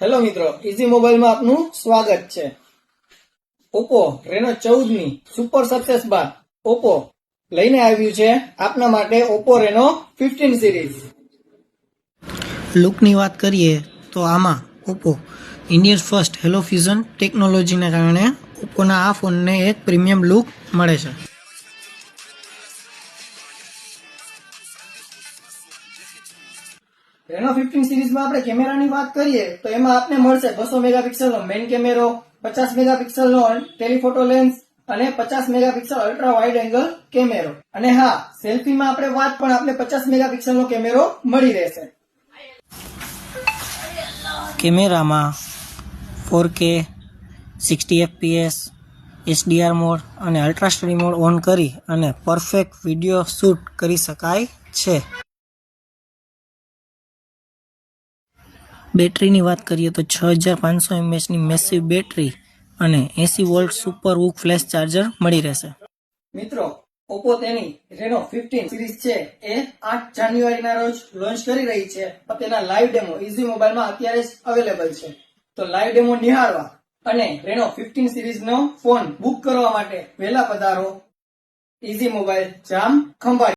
Hello મિત્રો, easy મોબાઈલમાં આપનું સ્વાગત છે। ઓપ્પો રેનો 14 ની સુપર સક્સેસ બાદ ઓપ્પો લઈને આવ્યું છે આપના માટે ઓપ્પો રેનો 15 સિરીઝ। લુકની વાત કરીએ તો આમાં Oppo Indians first hello fusion ટેકનોલોજીને કારણે ઓપ્પોના આ ફોનને એક પ્રીમિયમ લુક મળે છે। રેનો 15 સિરીઝમાં આપણે કેમેરાની વાત કરીએ તો એમાં આપને મળશે 200 મેગાપિક્સલનો મેઇન કેમેરો, 50 મેગાપિક્સલનો ટેલિફોટો લેન્સ અને 50 મેગાપિક્સલ અલ્ટ્રા વાઇડ એંગલ કેમેરો। અને હા, સેલ્ફીમાં આપણે વાત પણ આપણે 50 મેગાપિક્સલનો કેમેરો મળી રહેશે। કેમેરામાં 4K 60 fps HDR મોડ અને અલ્ટ્રા સ્ટડી મોડ ઓન કરી અને પરફેક્ટ વિડીયો શૂટ કરી શકાય છે। બેટરીની વાત કરીએ તો 6500 mAhની મેસિવ બેટરી અને 80 volt super hook flash charger મળી રહેશે। મિત્રો, ઓપ્પો તેની રેનો 15 સિરીઝ છે એ 8 જાન્યુઆરીના રોજ લોન્ચ કરી રહી છે। પણ તેના લાઈવ ડેમો ઇઝી મોબાઈલમાં અત્યારે જ અવેલેબલ છે। તો લાઈવ ડેમો નિહાળવા અને રેનો 15 સિરીઝનો ફોન બુક કરવા માટે વહેલા પધારો ઇઝી મોબાઈલ જામ ખંભાળિયા।